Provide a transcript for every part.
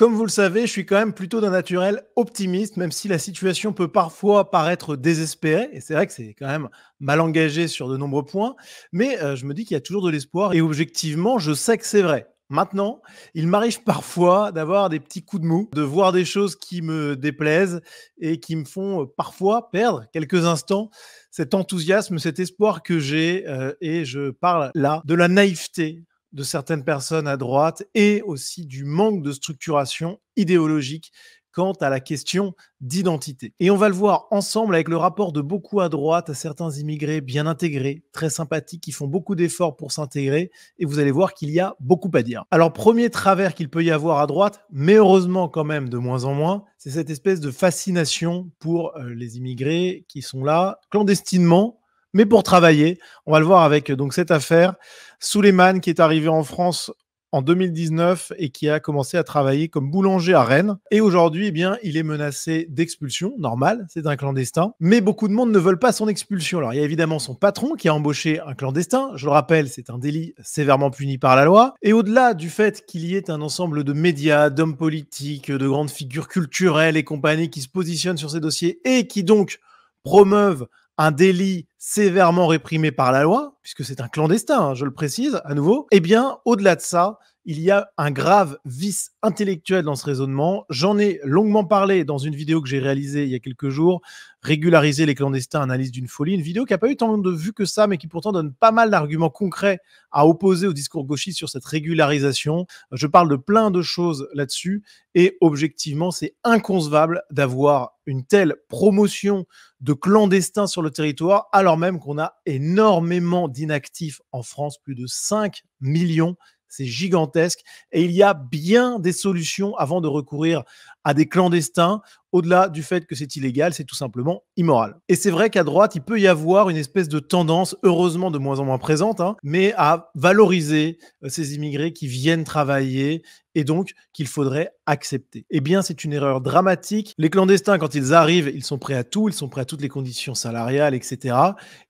Comme vous le savez, je suis quand même plutôt d'un naturel optimiste, même si la situation peut parfois paraître désespérée. Et c'est vrai que c'est quand même mal engagé sur de nombreux points. Mais je me dis qu'il y a toujours de l'espoir. Et objectivement, je sais que c'est vrai. Maintenant, il m'arrive parfois d'avoir des petits coups de mou, de voir des choses qui me déplaisent et qui me font parfois perdre quelques instants cet enthousiasme, cet espoir que j'ai. Et je parle là de la naïveté de certaines personnes à droite et aussi du manque de structuration idéologique quant à la question d'identité. Et on va le voir ensemble avec le rapport de beaucoup à droite à certains immigrés bien intégrés, très sympathiques, qui font beaucoup d'efforts pour s'intégrer, et vous allez voir qu'il y a beaucoup à dire. Alors, premier travers qu'il peut y avoir à droite, mais heureusement quand même de moins en moins, c'est cette espèce de fascination pour les immigrés qui sont là clandestinement, mais pour travailler. On va le voir avec donc cette affaire. Souleymane qui est arrivé en France en 2019 et qui a commencé à travailler comme boulanger à Rennes. Et aujourd'hui, eh bien, il est menacé d'expulsion, normal, c'est un clandestin. Mais beaucoup de monde ne veulent pas son expulsion. Alors, il y a évidemment son patron qui a embauché un clandestin. Je le rappelle, c'est un délit sévèrement puni par la loi. Et au-delà du fait qu'il y ait un ensemble de médias, d'hommes politiques, de grandes figures culturelles et compagnie qui se positionnent sur ces dossiers et qui donc promeuvent un délit sévèrement réprimé par la loi, puisque c'est un clandestin, je le précise à nouveau, eh bien, au-delà de ça, il y a un grave vice intellectuel dans ce raisonnement. J'en ai longuement parlé dans une vidéo que j'ai réalisée il y a quelques jours, Régulariser les clandestins, analyse d'une folie, une vidéo qui n'a pas eu tant de vues que ça, mais qui pourtant donne pas mal d'arguments concrets à opposer au discours gauchiste sur cette régularisation. Je parle de plein de choses là-dessus, et objectivement, c'est inconcevable d'avoir une telle promotion de clandestins sur le territoire, alors même qu'on a énormément d'inactifs en France, plus de 5 millions. C'est gigantesque. Et il y a bien des solutions avant de recourir à des clandestins. Au-delà du fait que c'est illégal, c'est tout simplement immoral. Et c'est vrai qu'à droite, il peut y avoir une espèce de tendance, heureusement de moins en moins présente, mais à valoriser ces immigrés qui viennent travailler et donc qu'il faudrait accepter. Eh bien, c'est une erreur dramatique. Les clandestins, quand ils arrivent, ils sont prêts à tout, ils sont prêts à toutes les conditions salariales, etc.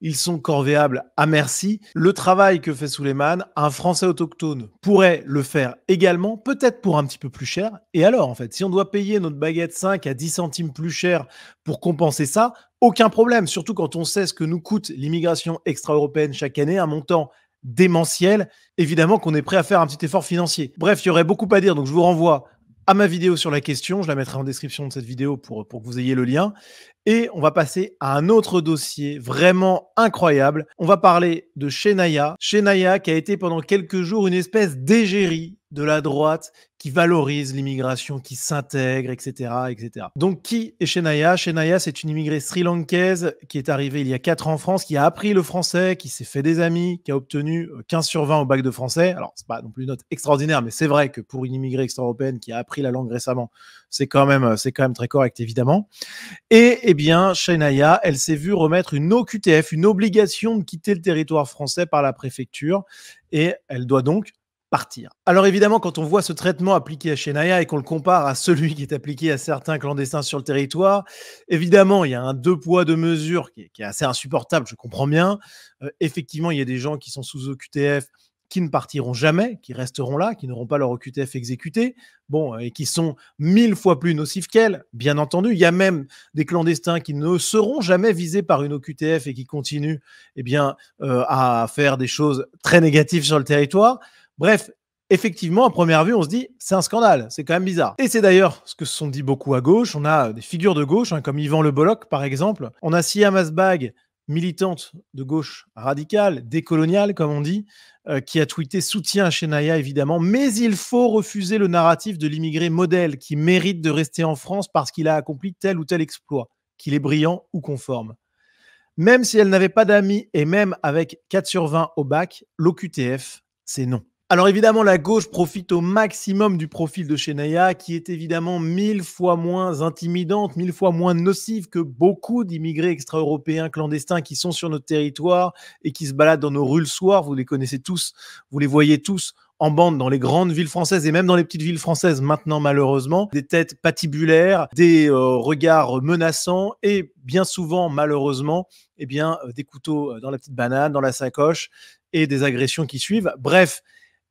Ils sont corvéables à merci. Le travail que fait Souleymane, un Français autochtone pourrait le faire également, peut-être pour un petit peu plus cher. Et alors, en fait, si on doit payer notre baguette 5 à 10 centimes plus cher pour compenser ça, aucun problème, surtout quand on sait ce que nous coûte l'immigration extra-européenne chaque année, un montant démentiel, évidemment qu'on est prêt à faire un petit effort financier. Bref, il y aurait beaucoup à dire, donc je vous renvoie à ma vidéo sur la question, je la mettrai en description de cette vidéo pour que vous ayez le lien. Et on va passer à un autre dossier vraiment incroyable. On va parler de Chenaya. Chenaya qui a été pendant quelques jours une espèce d'égérie de la droite qui valorise l'immigration, qui s'intègre, etc., etc. Donc, qui est Chenaya? Chenaya, c'est une immigrée sri-lankaise qui est arrivée il y a 4 ans en France, qui a appris le français, qui s'est fait des amis, qui a obtenu 15 sur 20 au bac de français. Alors, c'est pas non plus une note extraordinaire, mais c'est vrai que pour une immigrée extra-européenne qui a appris la langue récemment, c'est quand même très correct, évidemment. Et eh bien, Chenaya, elle s'est vue remettre une OQTF, une obligation de quitter le territoire français par la préfecture, et elle doit donc partir. Alors évidemment, quand on voit ce traitement appliqué à Chenaya et qu'on le compare à celui qui est appliqué à certains clandestins sur le territoire, évidemment, il y a un deux poids, deux mesures qui est assez insupportable, je comprends bien. Effectivement, il y a des gens qui sont sous OQTF qui ne partiront jamais, qui resteront là, qui n'auront pas leur OQTF exécuté, et qui sont 1000 fois plus nocifs qu'elle, bien entendu. Il y a même des clandestins qui ne seront jamais visés par une OQTF et qui continuent à faire des choses très négatives sur le territoire. Bref, effectivement, à première vue, on se dit, c'est un scandale, c'est quand même bizarre. Et c'est d'ailleurs ce que se sont dit beaucoup à gauche. On a des figures de gauche, comme Yvan Le Bolloc, par exemple. On a Siam Asbag, militante de gauche radicale, décoloniale, comme on dit, qui a tweeté soutien à Chenaya, évidemment, mais il faut refuser le narratif de l'immigré modèle qui mérite de rester en France parce qu'il a accompli tel ou tel exploit, qu'il est brillant ou conforme. Même si elle n'avait pas d'amis et même avec 4 sur 20 au bac, l'OQTF, c'est non. Alors évidemment, la gauche profite au maximum du profil de Chenaya, qui est évidemment 1000 fois moins intimidante, 1000 fois moins nocive que beaucoup d'immigrés extra-européens clandestins qui sont sur notre territoire et qui se baladent dans nos rues le soir. Vous les connaissez tous, vous les voyez tous en bande dans les grandes villes françaises et même dans les petites villes françaises maintenant malheureusement. Des têtes patibulaires, des regards menaçants et bien souvent malheureusement des couteaux dans la petite banane, dans la sacoche et des agressions qui suivent. Bref,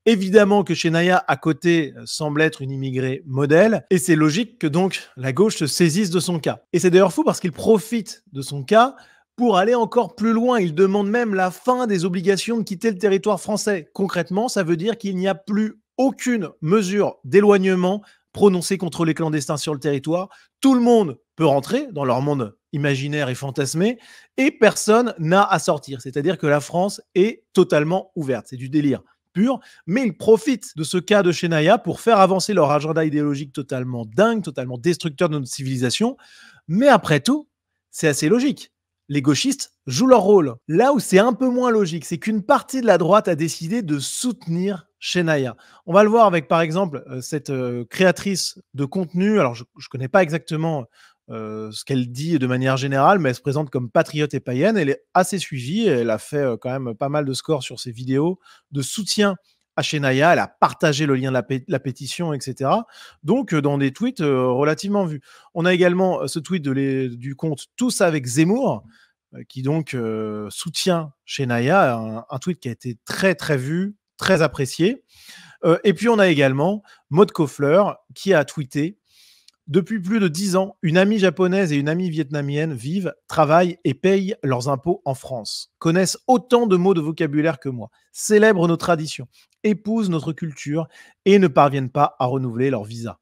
Évidemment que Chenaya, à côté, semble être une immigrée modèle, et c'est logique que donc la gauche se saisisse de son cas. Et c'est d'ailleurs fou parce qu'il profite de son cas pour aller encore plus loin. Il demande même la fin des obligations de quitter le territoire français. Concrètement, ça veut dire qu'il n'y a plus aucune mesure d'éloignement prononcée contre les clandestins sur le territoire. Tout le monde peut rentrer dans leur monde imaginaire et fantasmé, et personne n'a à sortir. C'est-à-dire que la France est totalement ouverte. C'est du délire pur, mais ils profitent de ce cas de Chenaya pour faire avancer leur agenda idéologique totalement dingue, totalement destructeur de notre civilisation. Mais après tout, c'est assez logique. Les gauchistes jouent leur rôle. Là où c'est un peu moins logique, c'est qu'une partie de la droite a décidé de soutenir Chenaya. On va le voir avec, par exemple, cette créatrice de contenu. Alors, je ne connais pas exactement ce qu'elle dit de manière générale, mais elle se présente comme patriote et païenne. Elle est assez suivie. Elle a fait quand même pas mal de scores sur ses vidéos de soutien à Chenaya. Elle a partagé le lien de la pétition, etc. Donc, dans des tweets relativement vus. On a également ce tweet du compte Tous avec Zemmour, qui donc soutient Chenaya, un tweet qui a été très, très vu, très apprécié. Et puis, on a également Maud Koffler, qui a tweeté: depuis plus de 10 ans, une amie japonaise et une amie vietnamienne vivent, travaillent et payent leurs impôts en France, connaissent autant de mots de vocabulaire que moi, célèbrent nos traditions, épousent notre culture et ne parviennent pas à renouveler leur visa.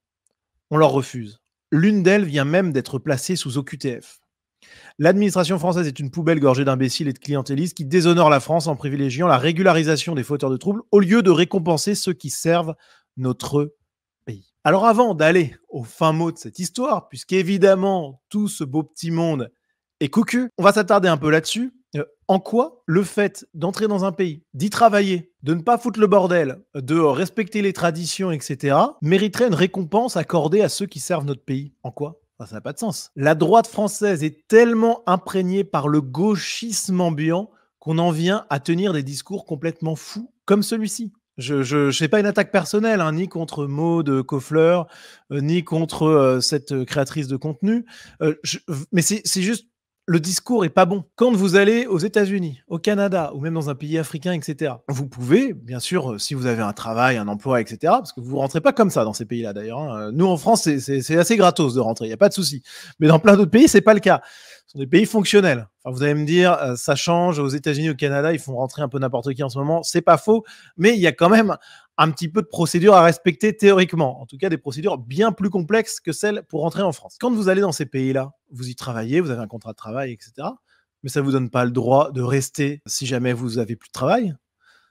On leur refuse. L'une d'elles vient même d'être placée sous OQTF. L'administration française est une poubelle gorgée d'imbéciles et de clientélistes qui déshonorent la France en privilégiant la régularisation des fauteurs de troubles au lieu de récompenser ceux qui servent notre pays. Alors avant d'aller au fin mot de cette histoire, puisqu'évidemment tout ce beau petit monde est cocu, on va s'attarder un peu là-dessus. En quoi le fait d'entrer dans un pays, d'y travailler, de ne pas foutre le bordel, de respecter les traditions, etc., mériterait une récompense accordée à ceux qui servent notre pays? En quoi? Ça n'a pas de sens. La droite française est tellement imprégnée par le gauchisme ambiant qu'on en vient à tenir des discours complètement fous comme celui-ci. Je sais pas une attaque personnelle, hein, ni contre Maud Koffler, ni contre cette créatrice de contenu, mais c'est juste le discours est pas bon. Quand vous allez aux États-Unis, au Canada ou même dans un pays africain, etc., vous pouvez, bien sûr, si vous avez un travail, un emploi, etc., parce que vous rentrez pas comme ça dans ces pays-là d'ailleurs. Hein. Nous, en France, c'est assez gratos de rentrer, il n'y a pas de souci. Mais dans plein d'autres pays, c'est pas le cas. Ce sont des pays fonctionnels. Enfin, vous allez me dire, ça change. Aux États-Unis, au Canada, ils font rentrer un peu n'importe qui en ce moment. C'est pas faux, mais il y a quand même un petit peu de procédures à respecter théoriquement. En tout cas, des procédures bien plus complexes que celles pour rentrer en France. Quand vous allez dans ces pays-là, vous y travaillez, vous avez un contrat de travail, etc. Mais ça ne vous donne pas le droit de rester si jamais vous avez plus de travail.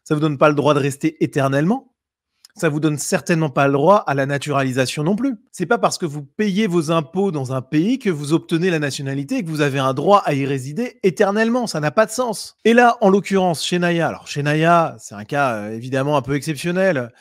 Ça ne vous donne pas le droit de rester éternellement. Ça vous donne certainement pas le droit à la naturalisation non plus. C'est pas parce que vous payez vos impôts dans un pays que vous obtenez la nationalité et que vous avez un droit à y résider éternellement. Ça n'a pas de sens. Et là, en l'occurrence, Chenaya. Alors, Chenaya, c'est un cas évidemment un peu exceptionnel.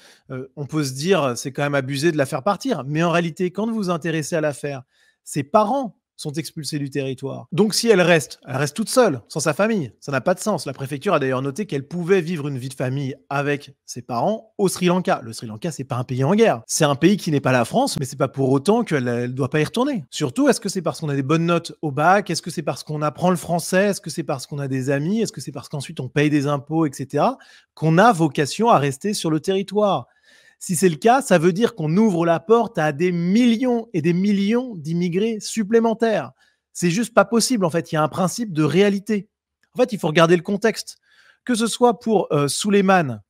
On peut se dire, c'est quand même abusé de la faire partir. Mais en réalité, quand vous vous intéressez à l'affaire, ses parents sont expulsés du territoire. Donc si elle reste toute seule, sans sa famille. Ça n'a pas de sens. La préfecture a d'ailleurs noté qu'elle pouvait vivre une vie de famille avec ses parents au Sri Lanka. Le Sri Lanka, c'est pas un pays en guerre. C'est un pays qui n'est pas la France, mais c'est pas pour autant qu'elle ne doit pas y retourner. Surtout, est-ce que c'est parce qu'on a des bonnes notes au bac? Est-ce que c'est parce qu'on apprend le français? Est-ce que c'est parce qu'on a des amis? Est-ce que c'est parce qu'ensuite on paye des impôts, etc., qu'on a vocation à rester sur le territoire? Si c'est le cas, ça veut dire qu'on ouvre la porte à des millions et des millions d'immigrés supplémentaires. C'est juste pas possible, en fait. Il y a un principe de réalité. En fait, il faut regarder le contexte. Que ce soit pour Souleymane,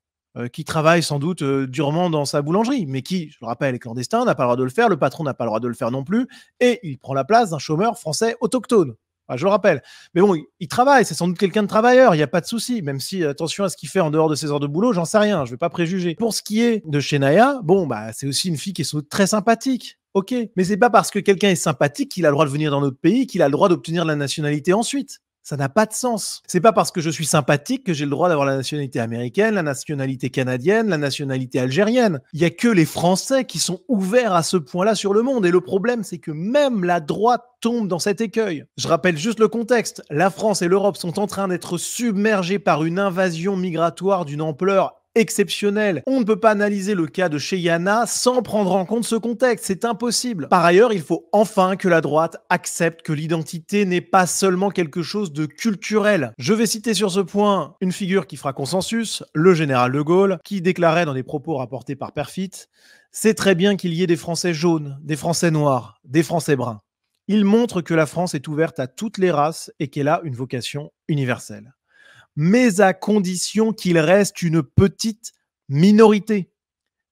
qui travaille sans doute durement dans sa boulangerie, mais qui, je le rappelle, est clandestin, n'a pas le droit de le faire, le patron n'a pas le droit de le faire non plus, et il prend la place d'un chômeur français autochtone. Enfin, je le rappelle. Mais bon, il travaille, c'est sans doute quelqu'un de travailleur, il n'y a pas de souci, même si, attention à ce qu'il fait en dehors de ses heures de boulot, j'en sais rien, je ne vais pas préjuger. Pour ce qui est de Chenaya, bon, bah, c'est aussi une fille qui est sans doute très sympathique. Ok, mais c'est pas parce que quelqu'un est sympathique qu'il a le droit de venir dans notre pays, qu'il a le droit d'obtenir la nationalité ensuite. Ça n'a pas de sens. C'est pas parce que je suis sympathique que j'ai le droit d'avoir la nationalité américaine, la nationalité canadienne, la nationalité algérienne. Il y a que les Français qui sont ouverts à ce point-là sur le monde. Et le problème, c'est que même la droite tombe dans cet écueil. Je rappelle juste le contexte. La France et l'Europe sont en train d'être submergées par une invasion migratoire d'une ampleur exceptionnel. On ne peut pas analyser le cas de chez Yana sans prendre en compte ce contexte, c'est impossible. Par ailleurs, il faut enfin que la droite accepte que l'identité n'est pas seulement quelque chose de culturel. Je vais citer sur ce point une figure qui fera consensus, le général de Gaulle, qui déclarait dans des propos rapportés par Perfit: c'est très bien qu'il y ait des Français jaunes, des Français noirs, des Français bruns. Il montre que la France est ouverte à toutes les races et qu'elle a une vocation universelle. Mais à condition qu'il reste une petite minorité.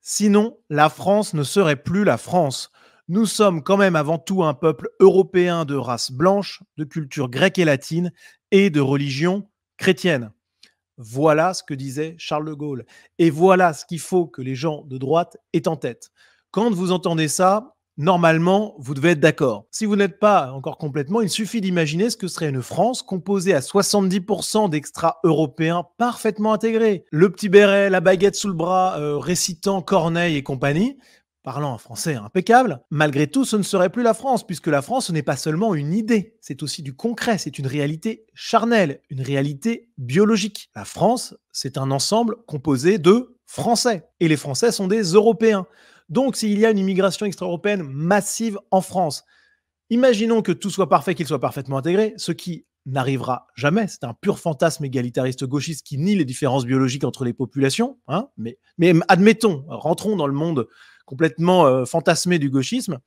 Sinon, la France ne serait plus la France. Nous sommes quand même avant tout un peuple européen de race blanche, de culture grecque et latine et de religion chrétienne. Voilà ce que disait Charles de Gaulle. Et voilà ce qu'il faut que les gens de droite aient en tête. Quand vous entendez ça, normalement, vous devez être d'accord. Si vous n'êtes pas encore complètement, il suffit d'imaginer ce que serait une France composée à 70% d'extra-européens parfaitement intégrés. Le petit béret, la baguette sous le bras, récitant Corneille et compagnie, parlant un français impeccable. Malgré tout, ce ne serait plus la France, puisque la France, ce n'est pas seulement une idée, c'est aussi du concret, c'est une réalité charnelle, une réalité biologique. La France, c'est un ensemble composé de Français, et les Français sont des Européens. Donc, s'il y a une immigration extra-européenne massive en France, imaginons que tout soit parfait, qu'il soit parfaitement intégré, ce qui n'arrivera jamais. C'est un pur fantasme égalitariste gauchiste qui nie les différences biologiques entre les populations. Hein, mais admettons, rentrons dans le monde complètement fantasmé du gauchisme.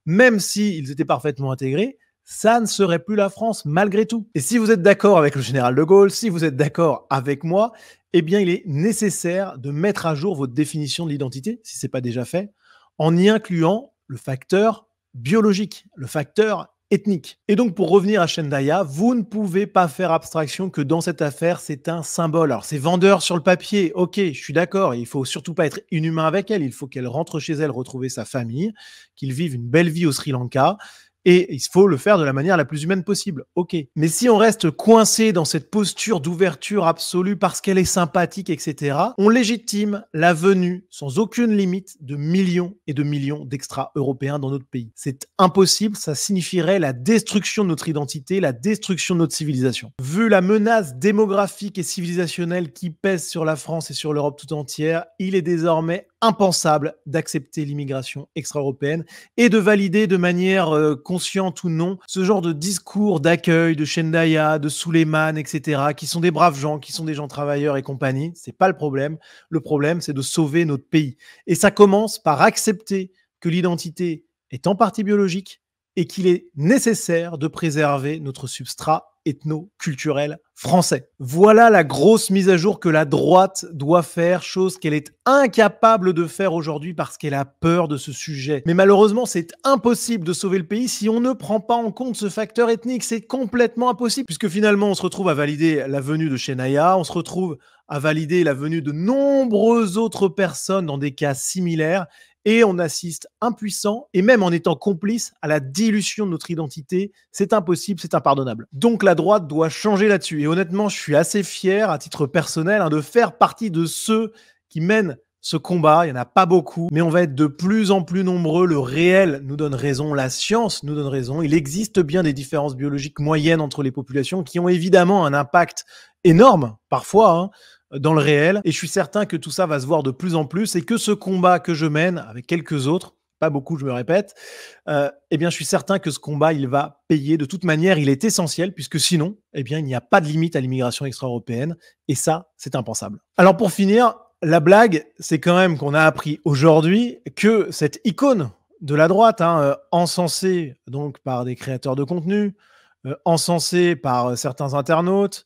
Même s'ils étaient parfaitement intégrés, ça ne serait plus la France malgré tout. Et si vous êtes d'accord avec le général de Gaulle, si vous êtes d'accord avec moi, eh bien, il est nécessaire de mettre à jour votre définition de l'identité, si ce n'est pas déjà fait, en y incluant le facteur biologique, le facteur ethnique. Et donc, pour revenir à Chendaya, vous ne pouvez pas faire abstraction que dans cette affaire, c'est un symbole. Alors, c'est vendeur sur le papier, ok, je suis d'accord, il ne faut surtout pas être inhumain avec elle, il faut qu'elle rentre chez elle retrouver sa famille, qu'ils vivent une belle vie au Sri Lanka, et il faut le faire de la manière la plus humaine possible. Ok. Mais si on reste coincé dans cette posture d'ouverture absolue parce qu'elle est sympathique, etc., on légitime la venue sans aucune limite de millions et de millions d'extra-européens dans notre pays. C'est impossible, ça signifierait la destruction de notre identité, la destruction de notre civilisation. Vu la menace démographique et civilisationnelle qui pèse sur la France et sur l'Europe tout entière, il est désormais impensable d'accepter l'immigration extra-européenne et de valider de manière consciente ou non ce genre de discours d'accueil de Chendaya, de Suleiman, etc., qui sont des braves gens, qui sont des gens travailleurs et compagnie. C'est pas le problème. Le problème, c'est de sauver notre pays. Et ça commence par accepter que l'identité est en partie biologique et qu'il est nécessaire de préserver notre substrat ethno-culturel français. Voilà la grosse mise à jour que la droite doit faire, chose qu'elle est incapable de faire aujourd'hui parce qu'elle a peur de ce sujet. Mais malheureusement, c'est impossible de sauver le pays si on ne prend pas en compte ce facteur ethnique. C'est complètement impossible puisque finalement, on se retrouve à valider la venue de Chenaya, on se retrouve à valider la venue de nombreuses autres personnes dans des cas similaires. Et on assiste impuissant, et même en étant complice, à la dilution de notre identité. C'est impossible, c'est impardonnable. Donc la droite doit changer là-dessus. Et honnêtement, je suis assez fier, à titre personnel, de faire partie de ceux qui mènent ce combat. Il n'y en a pas beaucoup, mais on va être de plus en plus nombreux. Le réel nous donne raison, la science nous donne raison. Il existe bien des différences biologiques moyennes entre les populations qui ont évidemment un impact énorme, parfois, dans le réel, et je suis certain que tout ça va se voir de plus en plus et que ce combat que je mène avec quelques autres, pas beaucoup, je me répète, eh bien, je suis certain que ce combat, il va payer. De toute manière, il est essentiel puisque sinon, eh bien, il n'y a pas de limite à l'immigration extra-européenne et ça, c'est impensable. Alors, pour finir, la blague, c'est quand même qu'on a appris aujourd'hui que cette icône de la droite, encensée donc par des créateurs de contenu, encensée par certains internautes,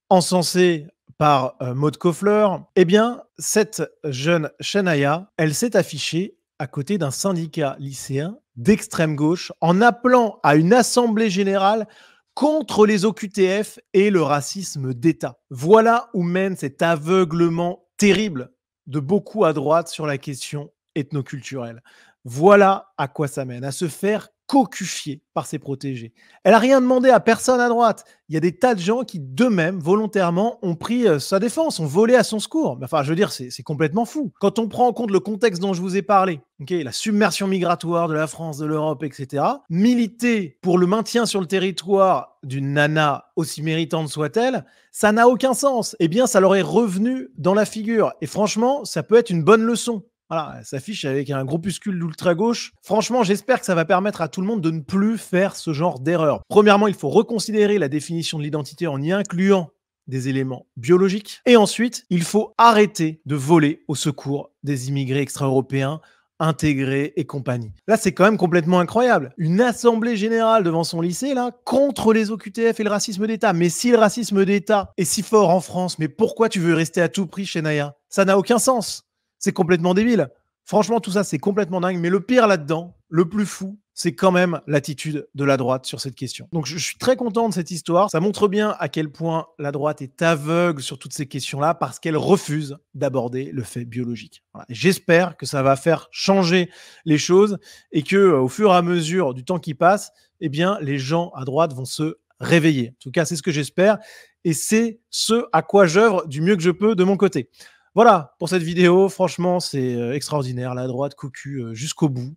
encensée par Maud Koffler, eh bien, cette jeune Chenaya, elle s'est affichée à côté d'un syndicat lycéen d'extrême gauche en appelant à une assemblée générale contre les OQTF et le racisme d'État. Voilà où mène cet aveuglement terrible de beaucoup à droite sur la question ethnoculturelle. Voilà à quoi ça mène, à se faire cocufiée par ses protégés. Elle n'a rien demandé à personne à droite. Il y a des tas de gens qui, d'eux-mêmes, volontairement, ont pris sa défense, ont volé à son secours. Mais enfin, je veux dire, c'est complètement fou. Quand on prend en compte le contexte dont je vous ai parlé, la submersion migratoire de la France, de l'Europe, etc., militer pour le maintien sur le territoire d'une nana, aussi méritante soit-elle, ça n'a aucun sens. Eh bien, ça leur est revenu dans la figure. Et franchement, ça peut être une bonne leçon. Voilà, elle s'affiche avec un groupuscule d'ultra-gauche. Franchement, j'espère que ça va permettre à tout le monde de ne plus faire ce genre d'erreur. Premièrement, il faut reconsidérer la définition de l'identité en y incluant des éléments biologiques. Et ensuite, il faut arrêter de voler au secours des immigrés extra-européens, intégrés et compagnie. Là, c'est quand même complètement incroyable. Une assemblée générale devant son lycée, là, contre les OQTF et le racisme d'État. Mais si le racisme d'État est si fort en France, mais pourquoi tu veux rester à tout prix chez Naya? Ça n'a aucun sens. C'est complètement débile. Franchement, tout ça, c'est complètement dingue. Mais le pire là-dedans, le plus fou, c'est quand même l'attitude de la droite sur cette question. Donc, je suis très content de cette histoire. Ça montre bien à quel point la droite est aveugle sur toutes ces questions-là parce qu'elle refuse d'aborder le fait biologique. Voilà. J'espère que ça va faire changer les choses et que, au fur et à mesure du temps qui passe, eh bien, les gens à droite vont se réveiller. En tout cas, c'est ce que j'espère et c'est ce à quoi j'œuvre du mieux que je peux de mon côté. Voilà pour cette vidéo. Franchement, c'est extraordinaire. La droite cocu jusqu'au bout.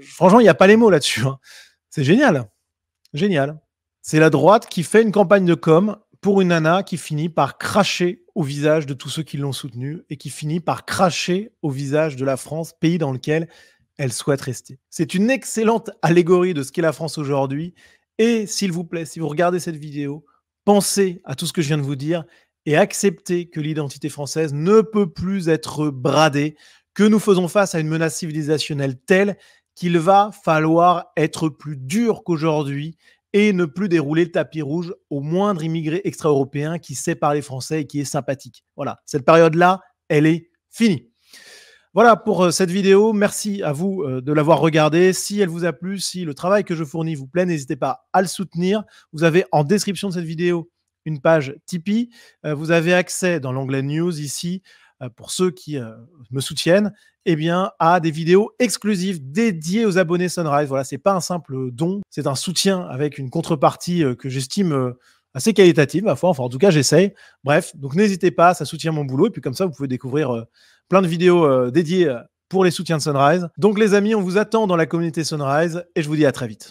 Franchement, il n'y a pas les mots là-dessus. Hein. C'est génial. Génial. C'est la droite qui fait une campagne de com pour une nana qui finit par cracher au visage de tous ceux qui l'ont soutenue et qui finit par cracher au visage de la France, pays dans lequel elle souhaite rester. C'est une excellente allégorie de ce qu'est la France aujourd'hui. Et s'il vous plaît, si vous regardez cette vidéo, pensez à tout ce que je viens de vous dire et acceptez que l'identité française ne peut plus être bradée, que nous faisons face à une menace civilisationnelle telle qu'il va falloir être plus dur qu'aujourd'hui et ne plus dérouler le tapis rouge au moindre immigré extra-européen qui sait parler français et qui est sympathique. Voilà, cette période-là, elle est finie. Voilà pour cette vidéo. Merci à vous de l'avoir regardée. Si elle vous a plu, si le travail que je fournis vous plaît, n'hésitez pas à le soutenir. Vous avez en description de cette vidéo une page Tipeee. Vous avez accès dans l'onglet News ici, pour ceux qui me soutiennent, eh bien, à des vidéos exclusives dédiées aux abonnés Sunrise. Voilà, c'est pas un simple don, c'est un soutien avec une contrepartie que j'estime assez qualitative, ma foi. Enfin, en tout cas, j'essaye. Bref, donc n'hésitez pas, ça soutient mon boulot. Et puis comme ça, vous pouvez découvrir plein de vidéos dédiées pour les soutiens de Sunrise. Donc les amis, on vous attend dans la communauté Sunrise et je vous dis à très vite.